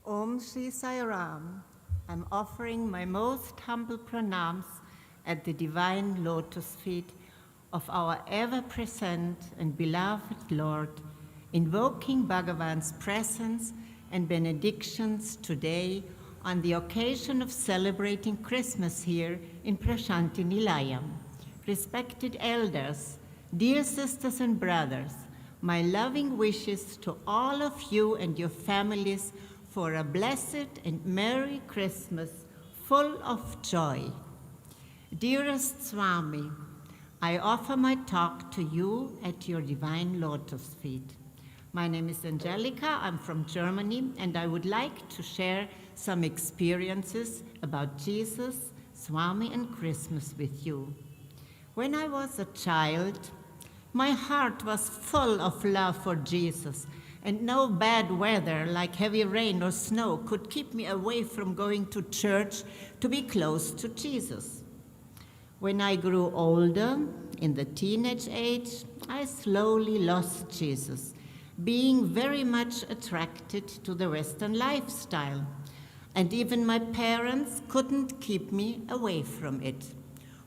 Om Shri Sai Ram. I'm offering my most humble pranams at the divine lotus feet of our ever-present and beloved Lord, invoking Bhagawan's presence and benedictions today on the occasion of celebrating Christmas here in Prasanthi Nilayam. Respected elders, dear sisters and brothers, my loving wishes to all of you and your families for a blessed and Merry Christmas full of joy. Dearest Swami, I offer my talk to you at your divine lotus feet. My name is Angelica, I'm from Germany, and I would like to share some experiences about Jesus, Swami, and Christmas with you. When I was a child, my heart was full of love for Jesus, and no bad weather like heavy rain or snow could keep me away from going to church to be close to Jesus. When I grew older, in the teenage age, I slowly lost Jesus, being very much attracted to the Western lifestyle, and even my parents couldn't keep me away from it.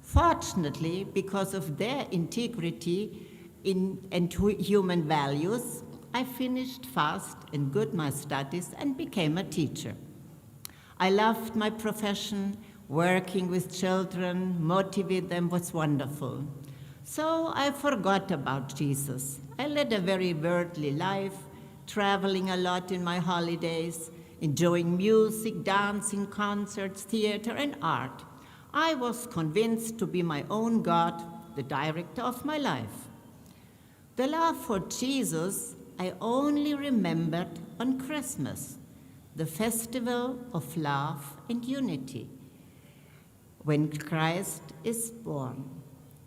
Fortunately, because of their integrity and human values, I finished fast and good my studies and became a teacher. I loved my profession. Working with children, motivate them was wonderful. So I forgot about Jesus. I led a very worldly life, traveling a lot in my holidays, enjoying music, dancing, concerts, theater, and art. I was convinced to be my own God, the director of my life. The love for Jesus I only remembered on Christmas, the festival of love and unity, when Christ is born.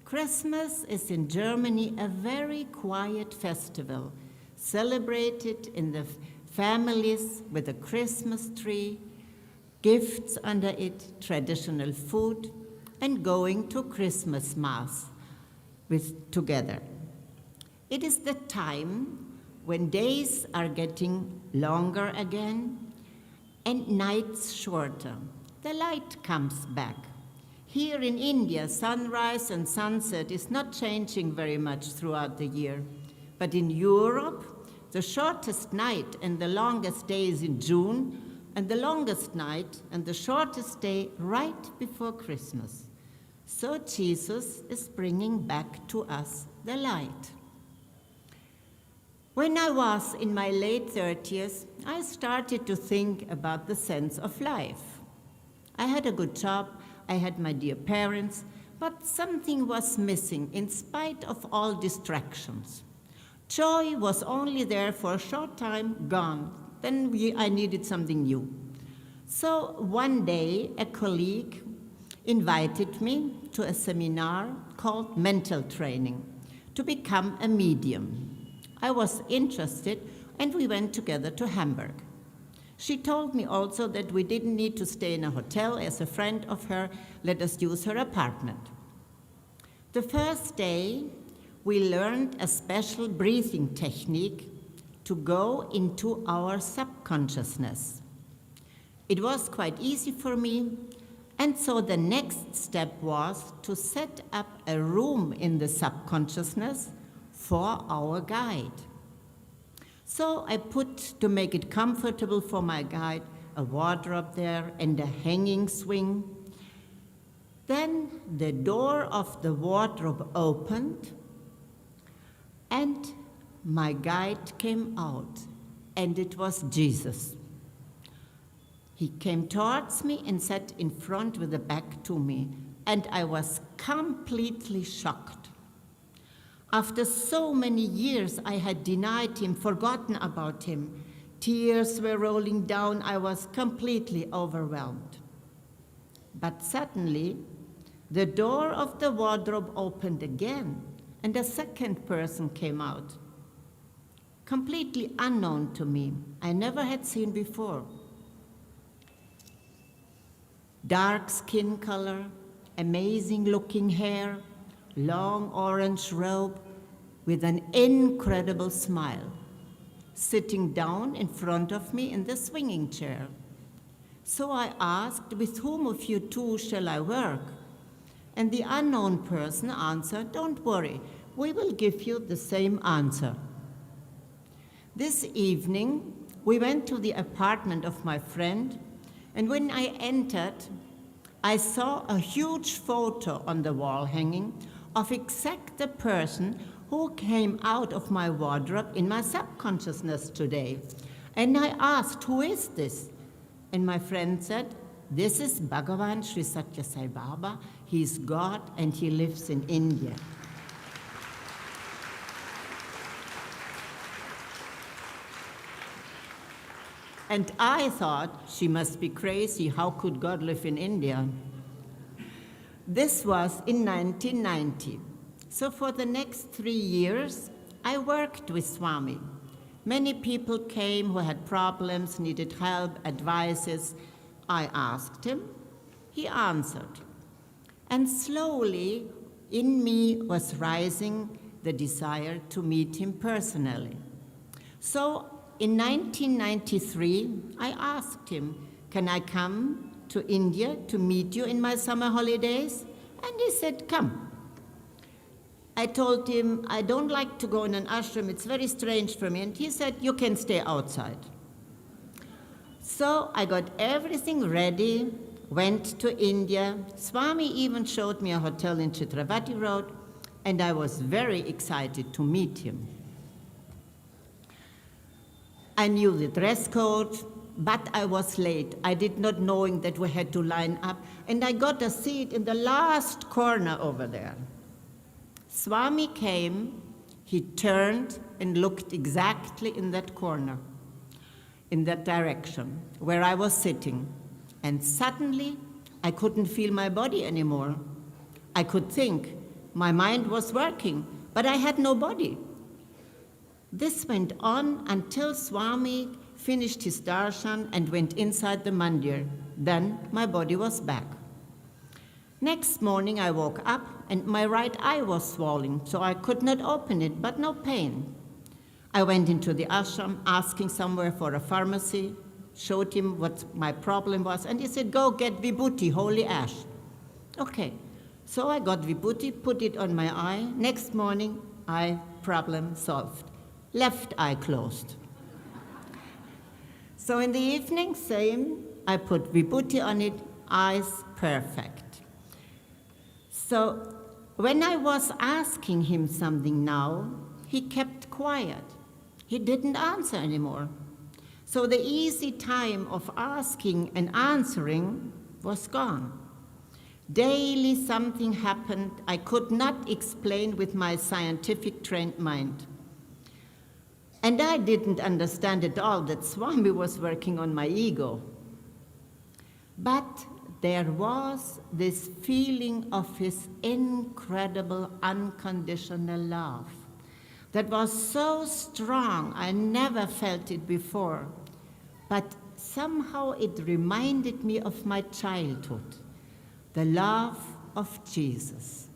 Christmas is in Germany a very quiet festival, celebrated in the families with a Christmas tree, gifts under it, traditional food, and going to Christmas Mass together. It is the time when days are getting longer again and nights shorter. The light comes back. Here in India, sunrise and sunset is not changing very much throughout the year. But in Europe, the shortest night and the longest day is in June, and the longest night and the shortest day right before Christmas. So Jesus is bringing back to us the light. When I was in my late 30s, I started to think about the sense of life. I had a good job, I had my dear parents, but something was missing in spite of all distractions. Joy was only there for a short time, gone. Then I needed something new. So one day, a colleague invited me to a seminar called Mental Training to become a medium. I was interested, and we went together to Hamburg. She told me also that we didn't need to stay in a hotel, as a friend of her let us use her apartment. The first day, we learned a special breathing technique to go into our subconsciousness. It was quite easy for me, and so the next step was to set up a room in the subconsciousness for our guide. So I put, to make it comfortable for my guide, a wardrobe there and a hanging swing. Then the door of the wardrobe opened and my guide came out, and it was Jesus. He came towards me and sat in front with the back to me, and I was completely shocked. After so many years, I had denied him, forgotten about him. Tears were rolling down. I was completely overwhelmed. But suddenly, the door of the wardrobe opened again, and a second person came out, completely unknown to me. I never had seen before. Dark skin color, amazing looking hair, long orange robe, with an incredible smile. sitting down in front of me in the swinging chair. So I asked, with whom of you two shall I work? And the unknown person answered, don't worry, we will give you the same answer. This evening, we went to the apartment of my friend, and when I entered, I saw a huge photo on the wall hanging of exact the person who came out of my wardrobe in my subconsciousness today. And I asked, who is this? And my friend said, this is Bhagawan Sri Sathya Sai Baba. He is God and he lives in India. And I thought, she must be crazy. How could God live in India? This was in 1990. So for the next 3 years, I worked with Swami. Many people came who had problems, needed help, advices. I asked him, he answered. And slowly, in me was rising the desire to meet him personally. So in 1993, I asked him, can I come to India to meet you in my summer holidays? And he said, come. I told him, I don't like to go in an ashram, it's very strange for me. And he said, you can stay outside. So I got everything ready, went to India. Swami even showed me a hotel in Chitravati Road, and I was very excited to meet him. I knew the dress code, but I was late. I did not knowing that we had to line up, and I got a seat in the last corner over there. Swami came, he turned and looked exactly in that corner, in that direction, where I was sitting. And suddenly, I couldn't feel my body anymore. I could think, my mind was working, but I had no body. This went on until Swami finished his darshan and went inside the Mandir. Then my body was back. Next morning I woke up and my right eye was swollen, so I could not open it, but no pain. I went into the ashram asking somewhere for a pharmacy, showed him what my problem was, and he said, go get vibhuti, holy ash. Okay, so I got vibhuti, put it on my eye. Next morning, eye problem solved. Left eye closed. So in the evening, same, I put vibhuti on it, eyes perfect. So when I was asking him something now, he kept quiet. He didn't answer anymore. So the easy time of asking and answering was gone. Daily something happened I could not explain with my scientific trained mind. And I didn't understand at all that Swami was working on my ego. But there was this feeling of his incredible unconditional love that was so strong, I never felt it before. But somehow it reminded me of my childhood, the love of Jesus.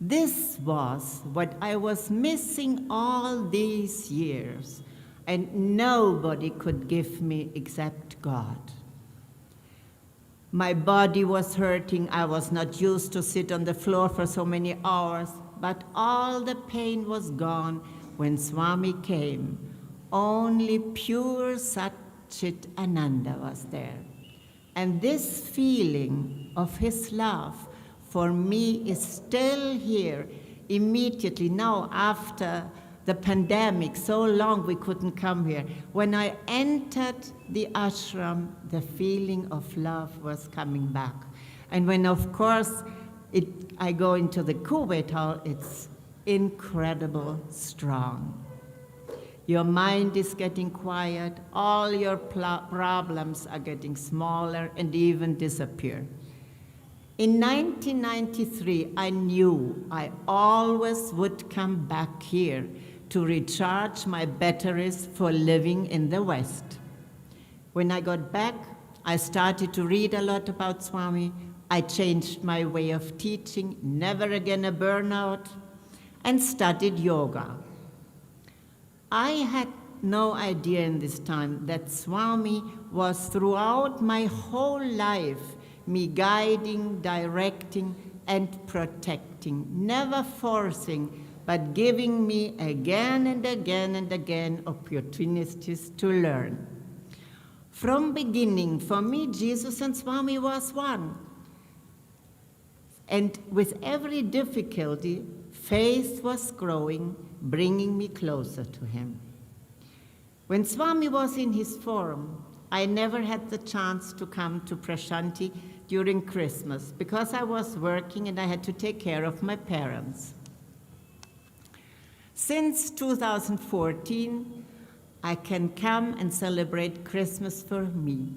This was what I was missing all these years, and nobody could give me except God. My body was hurting. I was not used to sit on the floor for so many hours, but all the pain was gone when Swami came. Only pure Satchit Ananda was there. And this feeling of his love for me is still here immediately now after the pandemic, so long we couldn't come here. When I entered the ashram, the feeling of love was coming back. And when, of course, I go into the Kuwait Hall, it's incredible strong. Your mind is getting quiet, all your problems are getting smaller and even disappear. In 1993, I knew I always would come back here to recharge my batteries for living in the West. When I got back, I started to read a lot about Swami. I changed my way of teaching, never again a burnout, and studied yoga. I had no idea in this time that Swami was throughout my whole life me guiding, directing, and protecting, never forcing, but giving me again and again and again opportunities to learn. From beginning, for me, Jesus and Swami was one. And with every difficulty, faith was growing, bringing me closer to him. When Swami was in his form, I never had the chance to come to Prasanthi during Christmas because I was working and I had to take care of my parents. Since 2014, I can come and celebrate Christmas for me.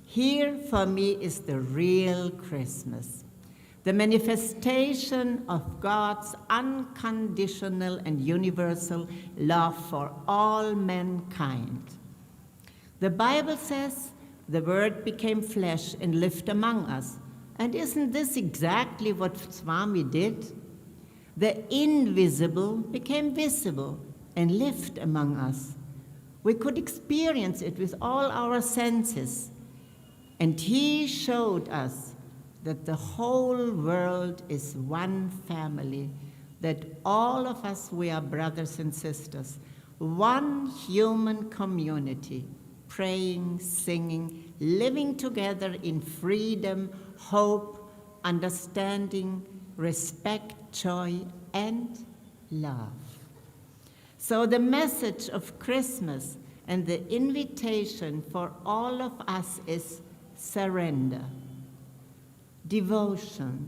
Here, for me, is the real Christmas, the manifestation of God's unconditional and universal love for all mankind. The Bible says, the Word became flesh and lived among us. And isn't this exactly what Swami did? The invisible became visible and lived among us. We could experience it with all our senses. And he showed us that the whole world is one family, that all of us, we are brothers and sisters, one human community, praying, singing, living together in freedom, hope, understanding, respect, joy, and love. So the message of Christmas and the invitation for all of us is surrender, devotion,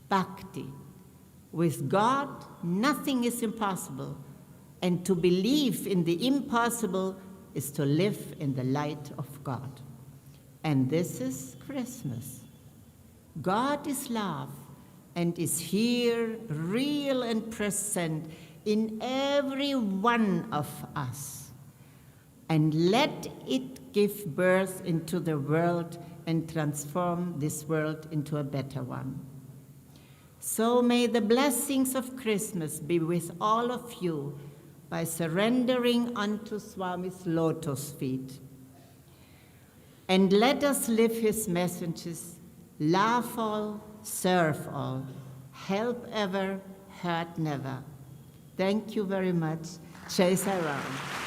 bhakti. With God, nothing is impossible, and to believe in the impossible is to live in the light of God. And this is Christmas. God is love and is here, real and present in every one of us. And let it give birth into the world and transform this world into a better one. So may the blessings of Christmas be with all of you by surrendering unto Swami's lotus feet. And let us live his messages, love all, serve all, help ever, hurt never. Thank you very much. Jai Sai Ram.